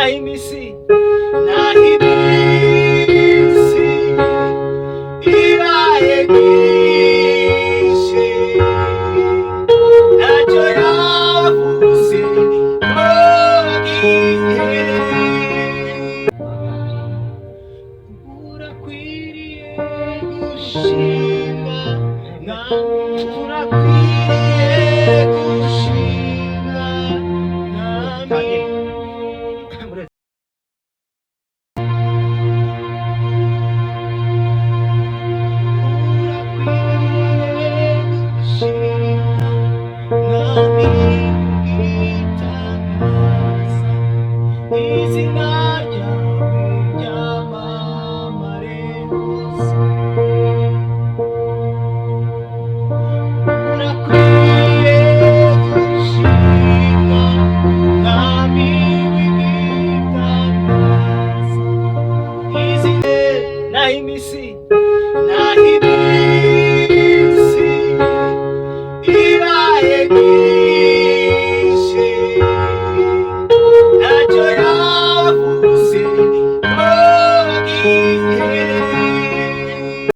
nahimisi nahimisi ibaye myinshi ntacyo yavuze ogihe urakwiriye gushimwa urakwiriye gushimwa nami izina ryawe ryamamare hose urakwiriye gushimwa mwami w'igitangaza izina nahimisi